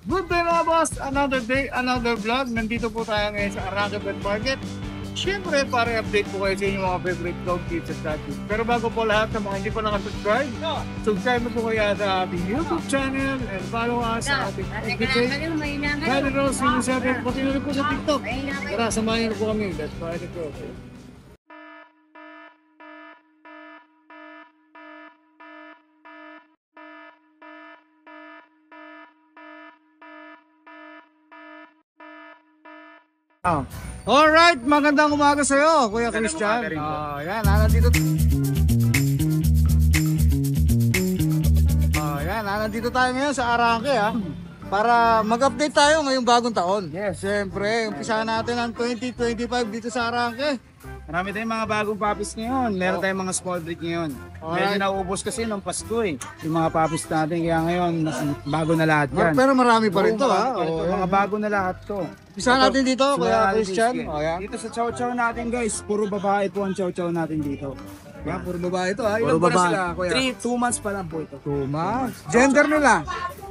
Good day mga boss! Another day, another vlog. Nandito po tayo ngayon sa Aranga Pet Market. Siyempre, para update po kayo sa inyong mga favorite dog kids at cat kids. Pero bago po lahat sa mga hindi pa nakasubscribe, subscribe mo po kaya sa ating YouTube channel and follow us sa ating FB page. Kaya Rose, yung sabi, pati na rin po sa TikTok. Tara, samahin na po kami. That's why the go. Alright, magandang umaga sa iyo, Kuya Christian. Yan, nandito tayo ngayon sa Arangke para mag-update tayo ngayong bagong taon. Yes. Siyempre, umpisahan natin ang 2025 dito sa Arangke. Marami tayong mga bagong puppies ngayon. Meron tayong mga small breed ngayon. Medyo nauubos kasi nung Pasko yung mga puppies natin. Kaya ngayon, bago na lahat yan. Pero marami pa rin to Mga bago na lahat to. Umpisahan natin dito, Kuya Christian. Dito sa chow chow natin guys, puro babae po ang chow chow natin dito. Yan, puro babae ito Puro Ilan ba na babae. sila, Kuya? 2 months pa lang po ito. 2 months. Gender nila?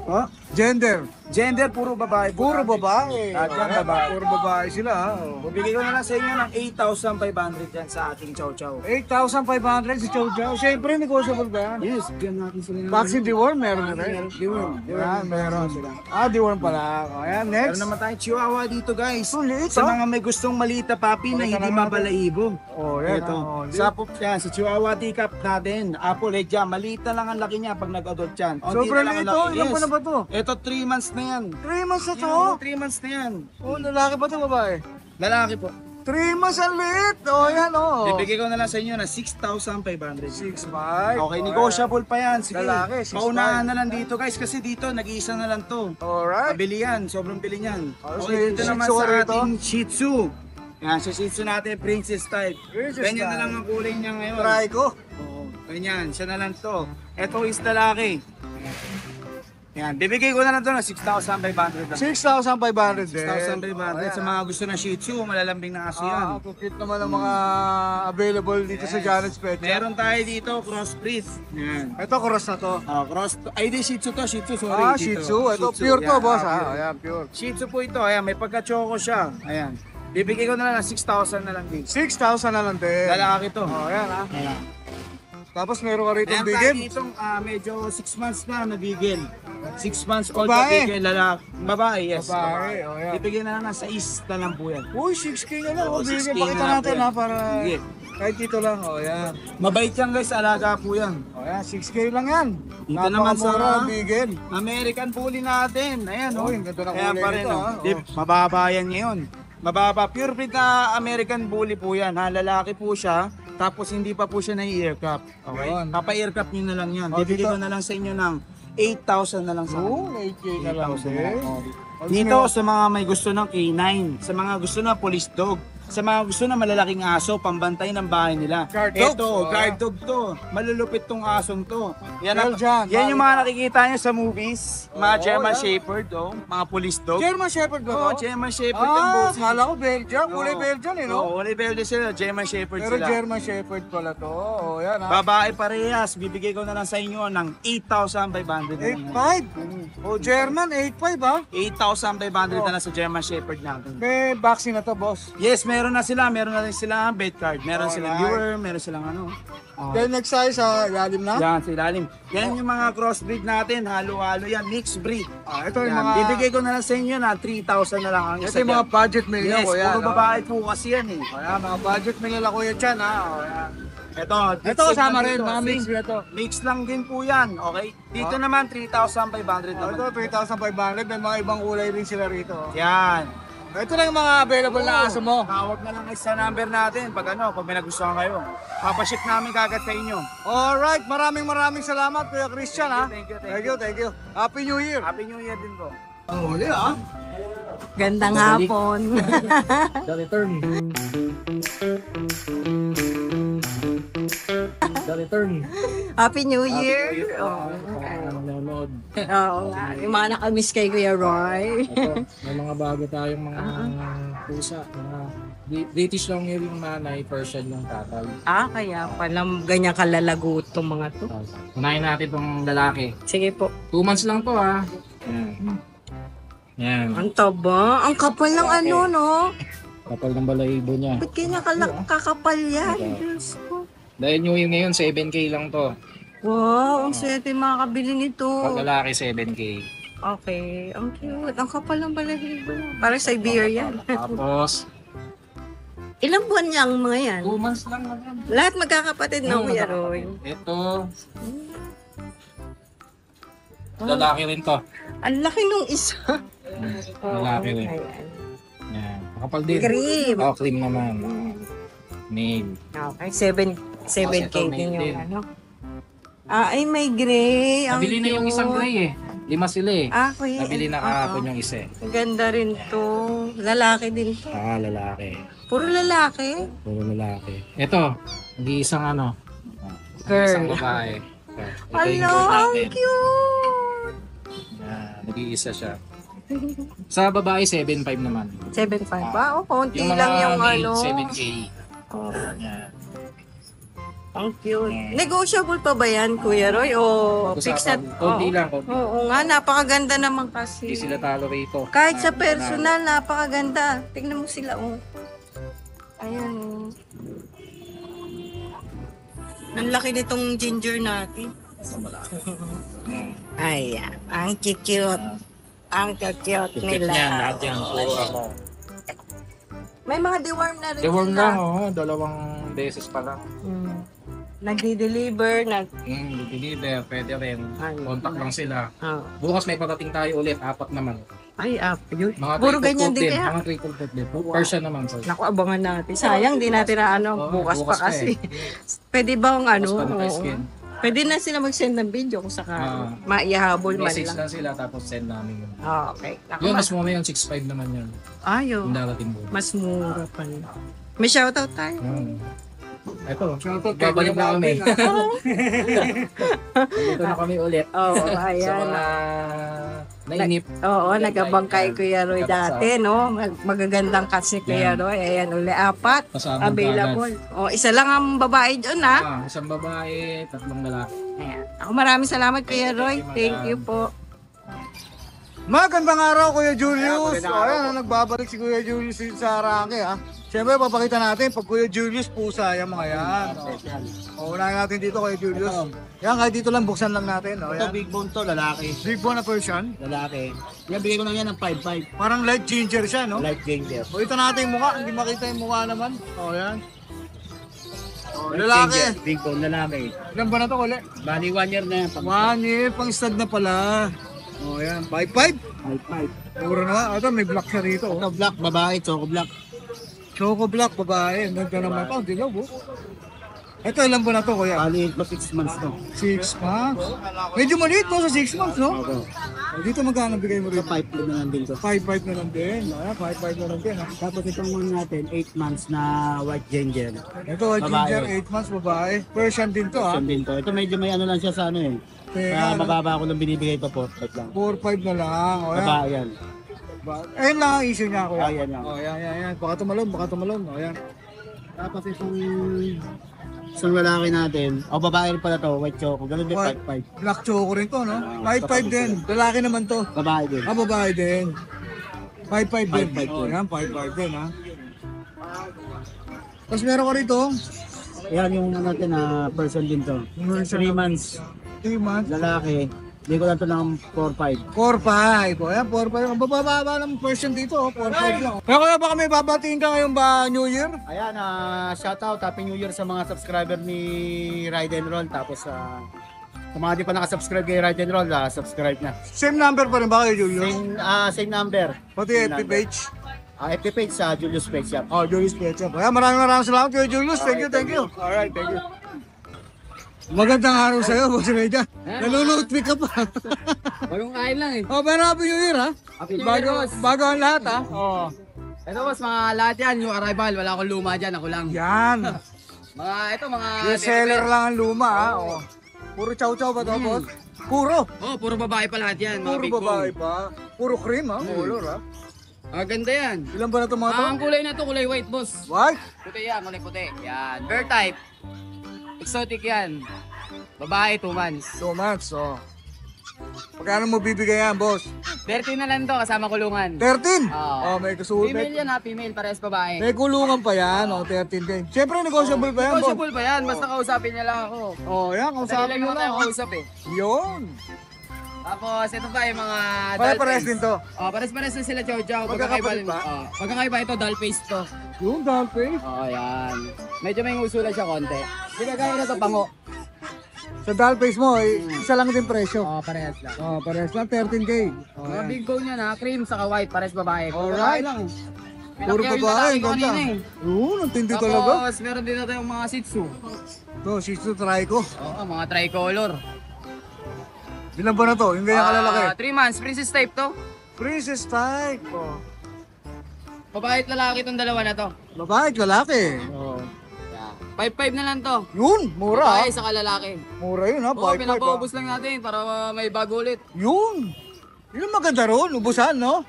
Oh? Gender? Gender, puro babae. Puro babae. Yan, babae. Puro babae sila. Bibigay ko na lang sa inyo ng 8,500 yan sa ating chow chow. 8,500 si Chow Chow. Siyempre, negotiable ba yan? Yes, bigyan natin sila ng Vaccine deworm, meron na rin. Deworm. Yan, meron sila. Deworm pala. Ayan, Meron next. naman tayong chihuahua dito guys. Liit, Sa mga may gustong maliit na puppy na hindi mabalahibo. Yan. Ito. Sa chihuahua teacup natin, apple egg yan. Maliit na lang ang laki niya pag nag-adult yan. Sobrang liit to. Ilan pa na ba to? Ito 3 months na yan. 3 months na to? Yan, 3 months na yan. Lalaki ba to, babae? Lalaki po. 3 months ang liit. Yan Ibigay ko na lang sa inyo na 6,500. 6'5". Okay, negotiable pa yan. Sige, Lalaki, 6'5". paunahan na lang dito guys kasi dito nag-iisa na lang to. Alright. Pabili yan, sobrang bili yan. Tapos Okay, may dito Shih naman Tzu sa ka rito? ating Shih Tzu. Yan, sa Shih Tzu natin, Princess type. Princess Ganyan na type. lang ang kulay niya ngayon. Try ko. Oo, ganyan, siya na lang to. Ito is lalaki. Yan, bibigay ko na lang to na 6,500 lang. 6,500 din. 6,500 sa mga gusto ng Shih Tzu, malalambing na aso yan. Cute naman ang mga available dito sa Janet's Pet Shop. Meron tayo dito, crossbreed. Yan. Ito, cross na to. Ay, di Shih Tzu to, Shih Tzu, sorry. Shih dito. Tzu. Ito, Shih Tzu, pure to, yan, boss pure. Ayan, pure. Shih Tzu po ito, ayan, may pagka-choco siya. Ayan. Bibigay ko na lang ng 6,000 na lang din. 6,000 na lang din. Lalaki to. Ayan Ayan. Tapos meron ka rito Meron bigin. tayo ditong medyo 6 months na nabigil. 6 months old Babae? na bigil, lalaki. Babae, yes. Babae, ayan. Bibigyan na lang ng 6 na lang po yan. Uy, 6K na lang. Oo, Bigyan, 6K pakita na lang natin po yan. para Sige. kahit dito lang. Ayan. Mabait yan guys, alaga po yan. Ayan, 6K lang yan. Dito naman sa- Napakamura ang bigin. American Bully natin. Ayan, Oh, yung ganda ng Kaya kulay pa rin, nito, oh. oh. Mababa yan ngayon. Mababa. Pure breed na American Bully po yan. Lalaki po siya. Tapos hindi pa po siya na-aircraft. Okay? Yun. Papa-aircraft nyo na lang yan. Oh, Bibigay dito. ko na lang sa inyo ng 8,000 na lang sa akin. 8K na lang 8,000 din. Dito sa mga may gusto ng K9, sa mga gusto ng police dog, sa mga gusto ng malalaking aso, pambantay ng bahay nila. Guard dog. Ito, guard dog to. Malulupit tong asong to. Yan, Belgian. yan yung mga nakikita nyo sa movies. Mga German yan. Shepherd, mga police dog. German Shepherd ba to? Oh, German Shepherd yung bossy. Kala ko Belgian. Kulay Belgian no? Oo, kulay Belgian sila. German Shepherd Pero sila. German Shepherd pala to. Yan Babae parehas. Bibigay ko na lang sa inyo ng 8,500 na lang. 8.5. O German, 8.5 8,500 na lang sa German Shepherd natin. May vaccine na to, boss. Yes, meron na sila. Meron na rin sila bed card. Meron silang Alright. viewer. Meron silang ano. Then next tayo sa ilalim na. Yan, sa ilalim. Yan yung mga crossbreed natin. Halo-halo yan. Mixed breed. Ito yung Yan. mga... Bibigay ko na lang sa inyo na 3,000 na lang ang Ito isa yung mga dyan. budget meal Yes, ko yan. puro babae po kasi yan eh. Ayan, mga budget meal nila kuya dyan Ayan. Ito, Ito kasama rin, mga mix na to. Mix lang din po yan, okay? Dito naman, 3,500 naman. Ito, 3,500. May mga ibang kulay rin sila rito. Yan. Ito lang yung mga available na aso mo. Tawag na lang kayo sa number natin pag may nagustuhan kayo. Papaship namin kagad sa inyo. Alright, maraming salamat Kuya Christian Thank you, Thank you. Happy New Year. Happy New Year din po. Ang huli Gandang hapon. The return. The return. Happy New Year. Nanonood. Oo nga. Yung mga nakamiss kay Kuya Roy. Ito, may mga bago tayong mga pusa. Mga British long hair yung nanay, Persian yung tatay. Kaya pala ganyan kalalagot tong mga to. Unahin natin itong lalaki. Sige po. 2 months lang to ha. Ayan. Yan. Ang taba. Ang kapal ng ano, no? Kapal ng balahibo niya. Ba't kanya kakapal yan? Diyos ko. Dahil New Year ngayon, 7K lang to. Wow, ang swerte makakabili nito. Pag lalaki, 7K. Okay, ang cute. Ang kapal ng balahibo. Parang Siberian. Tapos, Ilang buwan niya ang mga yan? 2 months lang naman. Lahat magkakapatid na Kuya Roy. Ito. Lalaki rin to. Ang laki nung isa. Lalaki rin. Ayan. Yan. Makapal din. Cream. Oh, cream naman. Male. Okay, 7K Ito, din male yung din. ano. Ay, may gray. Ang Nabili na yung cute. isang gray eh. 5 sila eh. Okay. Nabili na kahapon yung isa eh. Ang ganda rin to. Lalaki din to. Lalaki. Puro lalaki. Puro lalaki. Ito, nag-iisang ano. Girl. Isang babae. Ito yung Hello, girl ang natin. cute. Yan, nag-iisa siya. Sa babae, 7.5 naman. 7.5. Wow, konti Yung mga lang yung male, ano. 7K. Oh, Yan. ang cute. Negotiable pa ba yan, Kuya Roy? O fixed na? Konti lang, konti. Oo nga, napakaganda naman kasi. Hindi sila talo rito. Kahit sa personal, napakaganda. Tingnan mo sila, oh. Ayan, oh. Ang laki nitong ginger natin. Ayan, ang cute. Ang cute Tikit nila. niyan, lahat yan. Puro ako. May mga deworm na rin Deworm sila. lang, oh. 2 beses pa lang. Nagdi-deliver, Deliver, pwede rin. Contact lang sila. Oh. Bukas may parating tayo ulit, 4 naman. Ay, yun. Mga Puro triple ganyan coat din kaya. Mga triple coat din. Persian naman, sir. Naku, abangan natin. Sayang, di natin na ano, Oo, bukas pa bukas pa kasi. Pwede bang ano? Bukas pa oo. naka-skin. Pwede na sila mag-send ng video kung saka maihabol man Message lang. lang sila, tapos send namin yun. Ah, okay. Naku, Yun, mas muna yung 6.5 naman yun. Ayo. Yung darating mo. Mas mura pa rin. May shoutout tayo. Ito, Shoutout kay babalik na kami. Kuya Dito na kami ulit. Oo, Sa ayan. mga nainip. Oo, nagabang kay Kuya Roy dati, no? Magagandang cut si Kuya Roy. Ayan, uli 4. Kasama Available. O, isa lang ang babae doon, ha? Isang babae, 3 lalaki. Ayan. Ako maraming salamat, Kuya Roy. Thank you po. Magandang araw, Kuya Julius. Ayan, nagbabalik si Kuya Julius sa Arake, ha. Siyempre, papakita natin, pag Kuya Julius, pusa yan mga yan. O, unahin natin dito, Kuya Julius. Yan, kahit dito lang, buksan lang natin. O, Ito yan. big bone to, lalaki. Big bone na version. Lalaki. Yan, bigay ko lang yan ng 5.5. Parang light ginger siya, no? Light ginger. O, ito natin yung mukha. Hindi makita yung mukha naman. O, yan. O, Light lalaki. ginger, big bone, lalaki. Ilan ba na to, Kule? Bali 1 year na yan. 1 year, pang stud na pala. O, yan. 5'5". 5.5. Puro na. Ito, may black siya rito. Ito black, babae, choco black. Choco black, babae. Ang ganda naman pa. Dilaw, oh. Ito, ilan ba na to, Kuya? Bali 6 months to. 6 months. Medyo maliit mo sa 6 months, no? Okay. O, dito magkano bigay mo Ito rin? 5 na lang din to. 5'5 na lang din. Ayan, 5'5 na lang din. Ha? Tapos itong one natin, 8 months na white ginger. Ito, white Babae. ginger, 8 months, babae. Persian din to, ha? Yan din to. Ito medyo may ano lang siya sa ano eh. Teka, Mababa ako nang binibigay pa po. 5 lang. 4'5 na lang. O, yan. Babae yan. Ayun lang ang issue niya, Kuya. Ayan lang. O, yan. Baka tumalon, baka tumalon. O, yan. Tapos itong isang lalaki natin, o babae rin pala to, white choco, ganun din White. 5.5. Black choco rin to, no? 5'5 din. Lalaki naman to. Babae din. Ah, babae din. 5'5 din. 5'5 O, din. yan, 5'5 din, ha? Tapos meron ko rito, Yan yung ano natin na person din to. 3 months, 3 months. lalaki. Hindi ko lang to ng 4.5. 4-5. O yan, 4-5. Ang bababa ng person dito, 4-5 lang. Kaya kuya, baka may babatiin ka ngayon ba New Year? Ayan, shoutout, Happy New Year sa mga subscriber ni Ride and Roll. Tapos sa mga di pa nakasubscribe kay Ride and Roll, subscribe na. Same number pa rin ba kayo, Julius? Same number. Pati Same FB number. page. FB page sa Julius Page Shop. Oh, Julius Petrup. Kaya maraming salamat kayo, Julius. Thank you. Alright, thank you. Magandang araw sa'yo, Boss Media. Nalulot pick ka pa. Bagong kain lang eh. Oh, pero Happy New Year, ha? Happy New Year, boss. Bago ang lahat, ha? Oh. Ito boss, mga lahat yan, yung arrival, wala akong luma dyan, ako lang. Yan. Mga Yung seller lang ang luma, ha? Oh. Puro chow-chow ba to, boss? Puro. Oh, puro babae pa lahat yan, mga Puro big babae bone. pa. Puro cream, ha? Color, ha? Ah, ganda yan. Ilan ba na ito mga to? Ang kulay na to, kulay white boss. White? Puti yan, kulay puti. Yan, bear type. Exotic yan. Babae, 2 months. 2 months, oh. Magkano mo bibigay yan, boss? 13 na lang to, kasama kulungan. 13? Oo. May kasulot. Female yan ha, female, parehas babae. May kulungan pa yan, 13K. Siyempre, negotiable pa yan, boss. Negotiable pa yan, basta kausapin niya lang ako. Yan, Dali kausapin lang mo naman tayo lang. kausap eh. Yun. Tapos, ito pa yung mga Pare-pares din to. Pares-pares na sila, chow chow. Magkakapatid ba? Pagkakaiba ito, doll face to. Yung doll face. Oo, yan. Medyo may usulan siya konti. Ginagaya na to, pango. Sa doll face mo, isa lang din presyo. Oo, parehas lang. Parehas lang, 13K. Mga big bone yan ha, cream saka white, pares babae. Alright. Lang. Puro Pinakyaw yung babae, lalaki ko ganda. kanina eh. Yun, ang tindi talaga. Tapos, meron din natin yung mga Shih Tzu. Ito, Shih Tzu try ko. Oo, mga tricolor. Ilan ba na to? Yung ganyan kalalaki. 3 months, princess type to. Princess type. Babae at lalaki itong dalawa na to. Babae, lalaki. 5-5 na lang to. Yun, mura. Babae saka lalaki. Mura yun ha, Oo, 5-5 pinapaubos lang natin para may bago ulit. Yun. Yun ang maganda ron, ubusan, no?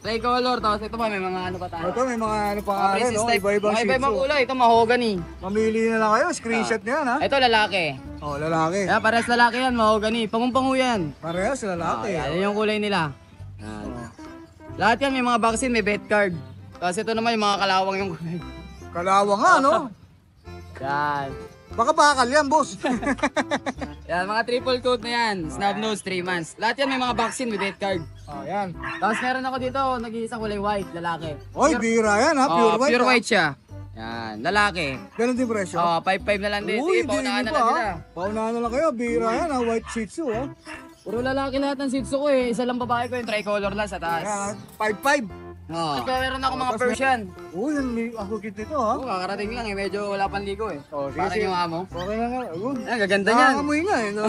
Tricolor, tapos ito pa, may mga ano pa tayo. Ito, may mga ano pa nga rin, Princess no? type. Iba-ibang Mga Shih iba-ibang Tzu. kulay. Ito mahogany. Mamili na lang kayo, screenshot niya yan ha. Ito lalaki. Lalaki. Kaya parehas lalaki yan, mahogany. Pangung-pangu yan. Parehas, lalaki. Yan yung kulay nila. Lahat yan may mga vaccine, may vet card. Tapos ito naman yung mga kalawang yung kulay. Kalawa nga, no? Yan. Baka bakal yan, boss. Yan, mga triple coat na yan. Snub nose, 3 months. Lahat yan may mga vaccine with vet card. Yan. Tapos meron ako dito, nag-iisang kulay white, lalaki. Oy, bira yan ha, pure white. Pure ha? white siya. Yan, lalaki. Ganun din presyo. 5-5 na lang din. Uy, Sige, paunahan hindi na pa, lang ha? sila. Paunahan na lang kayo, bira yan ha, white Shih Tzu ha. Puro lalaki lahat ng Shih Tzu ko eh. Isa lang babae ko yung tricolor lang sa taas. Yan, 5-5. Ito, meron ako mga Persian. Uy, ako kit nito ha. Kakarating lang eh. Medyo wala pang ligo eh. Sige, Parang sige. yung amo. Okay na nga. Ang gaganda niyan. Nakakamoy nga eh. No?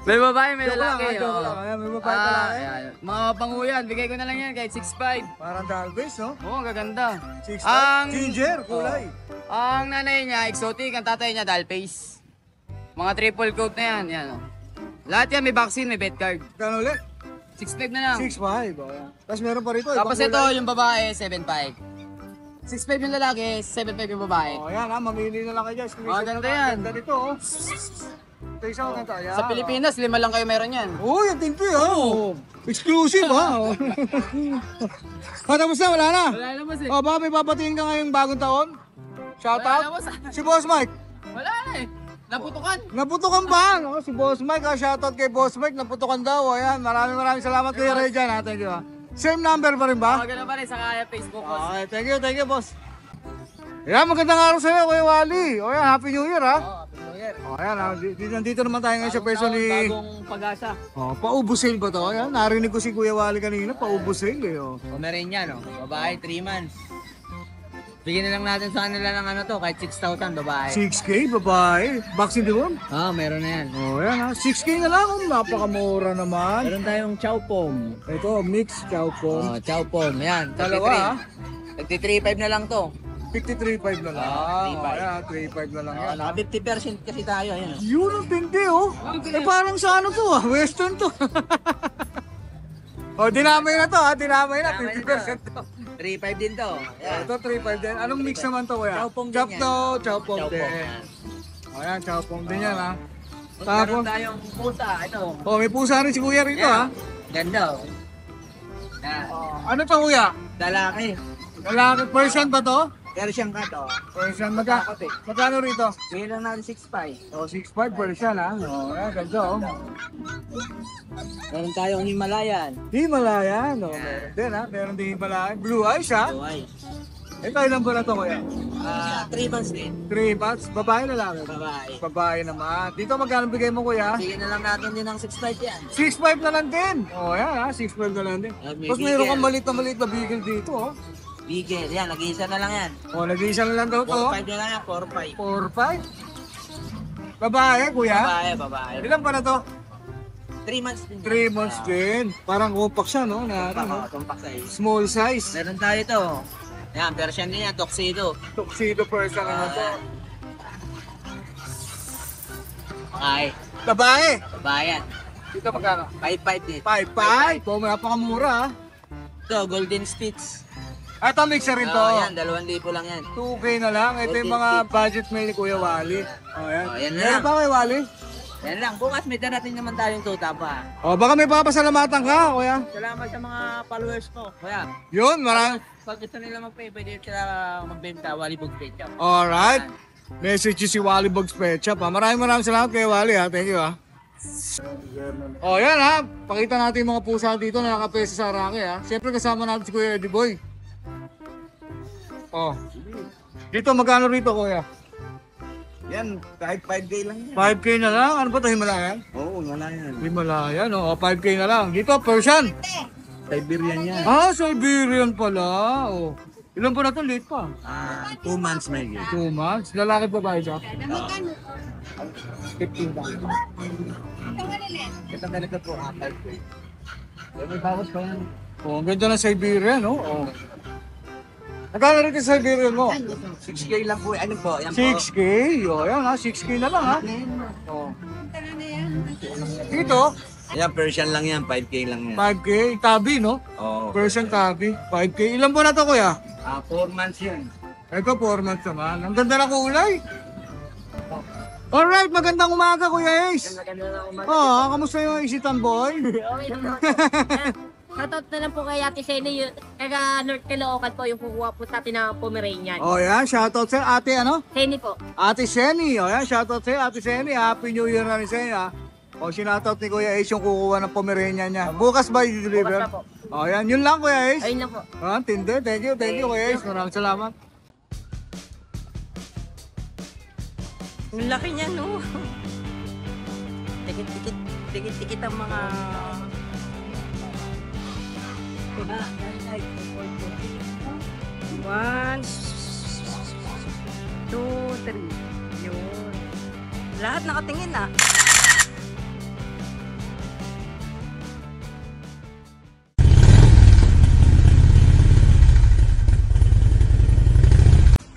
May babae, may Joke lang, lalaki. joke oo. lang. Ayan, may babae pa lang. Ayan. Mga panguyan, bigay ko na lang yan kahit 6'5". Parang Dalbes, no? Oo, ang gaganda. 6 Ang- Ginger, kulay. Ang nanay niya, exotic. Ang tatay niya, doll face. Mga triple coat na yan. Yan oh. Lahat yan may vaccine, may vet card. Kano ulit? 6'5 na lang. 6'5". Oh. Tapos meron pa rito. Tapos ibang ito, kulay. yung babae, 7'5". 6'5 yung lalaki, 7'5 yung babae. Oh, yan ha, mamili na lang kayo dyan. Screenshot Ganda na lang. yan. Ganda dito, oh. Ito isa ko ganito. Ayan. Sa Pilipinas, 5 lang kayo meron yan. Uy, ang tinti ha. Exclusive ha. Tapos na, wala na. Wala naman eh. Oh, baka may papatingin ka ngayong bagong taon? Shout Wala out. naman sa... Si Boss Mike. Wala na eh. Naputukan. Naputukan ba? No? Si Boss Mike, shoutout kay Boss Mike, naputukan daw. Ayan, maraming salamat kay Ray dyan. Ha? Thank you. Ha? Same number pa rin ba? Ganun pa rin sa kaya Facebook ko. Okay, thank you, boss. Ayan, magandang araw sa'yo, Kuya Wally. O yan, Happy New Year, ha? Happy New Year. O yan, nandito naman tayo ngayon sa person ni... Bagong pag-asa. O, paubos sale ba to? Ayan, narinig ko si Kuya Wally kanina, paubos sale eh. O. Pomeranian, no? Babae, 3 months. Bigyan na lang natin sa kanila ng ano to, kahit 6,000 babae. 6K, babae. Vaccine din mo? Meron na yan. O yan, ha? 6K na lang. Napakamura naman. Meron tayong chow pom. Ito, mix chow po. Chow pom, yan. Dalawa, ha? Nagti-3.5 na lang to. 53.5 na lang. O, ayan, 3.5 na lang yan. Naka 50% kasi tayo, yan. Yun ang tindi, oh. Eh, parang sa ano to, ah. Western to. O, dinamay na to, ha? Dinamay na. 50% to. 3.5 din to. Ito, 3.5 din. Anong mix naman to, kuya? Chowpong din Chop yan. to, chowpong din. O, yan, chowpong din yan, ha? Tapos, Meron tayong pusa, ito. oh, may pusa rin si kuya rito, ha? Ganda, oh. Yan. Ano to, kuya? Lalaki. Lalaki, Persian ba to? Persian cat, oh. Persian, magkano rito? Bigyan lang natin 6.5. O, 6.5 Persian, ha? O, yan, ganda, oh. Meron tayong Himalayan. Himalayan, o, meron din, ha? Meron din Himalayan. Blue eyes, ha? Buhay. Ito, ilan ba na to, kuya? 3 months din. 3 months, babae lalaki? Babae. Babae naman. Dito magkano bigay mo, kuya? Bigyan na lang natin din ng 6.5 yan. 6.5 na lang din. Oh, yan ha, 6.5 na lang din. May Tapos mayroon bigel. kang maliit na bigel dito, oh. Bigel, yan. Nag-iisa na lang yan. Oh, nag-iisa na lang daw to. 4.5 na lang yan, 4.5. 4-5. Babae, kuya? Babae, babae. Ilan pa na to? 3 months din. 3 months din. Parang compact siya, no? Na, Tumpak size. small size. Meron tayo ito. Yan, Persian din yan, tuxedo. Tuxedo person naman to. Ay, Babae. babae yan. Dito magkano? 5.5 din. 5-5. Oh, napakamura, ha? Ito, Golden Spitz. Ito, mixer rin to. Yan, 2,000 lang yan. 2K na lang. Ito yung mga budget mail ni Kuya Wally. Oh, yan. Oh, yan na Meron lang. pa kay Wally? Yan lang, bukas may darating naman tayong tuta pa. O, baka may papasalamatan ka, kuya. Salamat sa mga followers ko. Kaya, Yun, marami. pag gusto nila magpay, pwede sila magbenta, Walibog Page. Alright. Message you si Wally Bugs Pet Shop, ha. Maraming salamat kay Wally, ha. Thank you, ha. O, yan, ha. Pakita natin yung mga pusa dito na nakapesa sa Arake, ha. Siyempre kasama natin si Kuya Eddie Boy. O. Dito, magkano rito, kuya? Yan, kahit 5K lang yan. 5K na lang? Ano ba ito, Himalayan? Oo, wala yan. Himalayan, o. 5K na lang. Dito, Persian. Siberian yan. Ah, Siberian pala. O. Ilan po na ito? Late pa. 2 months may 2 months. Lalaki pa ba siya? 15 ba? Ito ganito po, 5K. May bawas pa yan. O, ang ganda ng Siberian, no? O. Nagkano rin yung Siberian mo? 6K lang po. Ano po? Yan po. 6K? O, yan ha. 6K na lang ha. O. Dito, Yan, Persian lang yan. 5K lang yan. 5K. Tabi, no? Oo. Persian tabi. 5K. Ilan po na to, kuya? 4 months yan. Ito, 4 months naman. Ang ganda ng kulay. Alright, magandang umaga, Kuya Ace. Oh, kamusta yung isitan boy? Okay naman. Shoutout na lang po kay Ate Sally, taga North Caloocan po yung kukuha po sa atin ng Pomeranian. Oh, yan. Shoutout sa ate, ano? Sally po. Ate Seni. Oh, yan. Shoutout sa Ate Seni. Happy New Year na rin sa inyo, ha? Oh, sinoutout ni Kuya Ace yung kukuha ng Pomeranian niya. Bukas ba i-deliver? Bukas na po. Oh, yan. Yun lang, Kuya Ace. Ayun lang po. Ah, tindi. Thank you, Kuya Ace. Maraming salamat. Ang laki niya, no? Tikit ang mga... One, two, three. Yun. Lahat nakatingin, ah.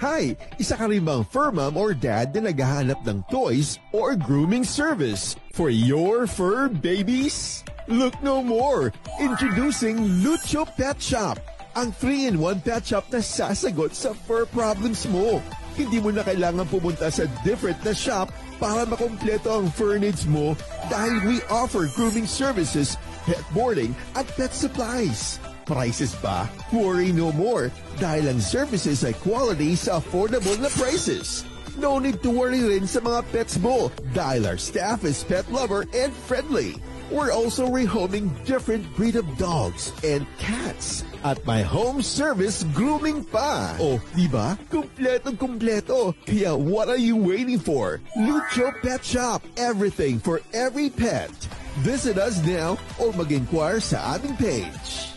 Hi! Isa ka rin bang fur mom or dad na naghahanap ng toys or grooming service for your fur babies? Look no more! Introducing Lucho Pet Shop, ang 3-in-1 pet shop na sasagot sa fur problems mo. Hindi mo na kailangan pumunta sa different na shop para makompleto ang fur needs mo dahil we offer grooming services, pet boarding at pet supplies. Prices ba? Worry no more dahil ang services ay quality sa affordable na prices. No need to worry rin sa mga pets mo dahil our staff is pet lover and friendly. We're also rehoming different breed of dogs and cats at my home service grooming pa. Oh, diba? Kumpletong-kumpleto. Kaya what are you waiting for? Lucho Pet Shop. Everything for every pet. Visit us now or mag-inquire sa aming page.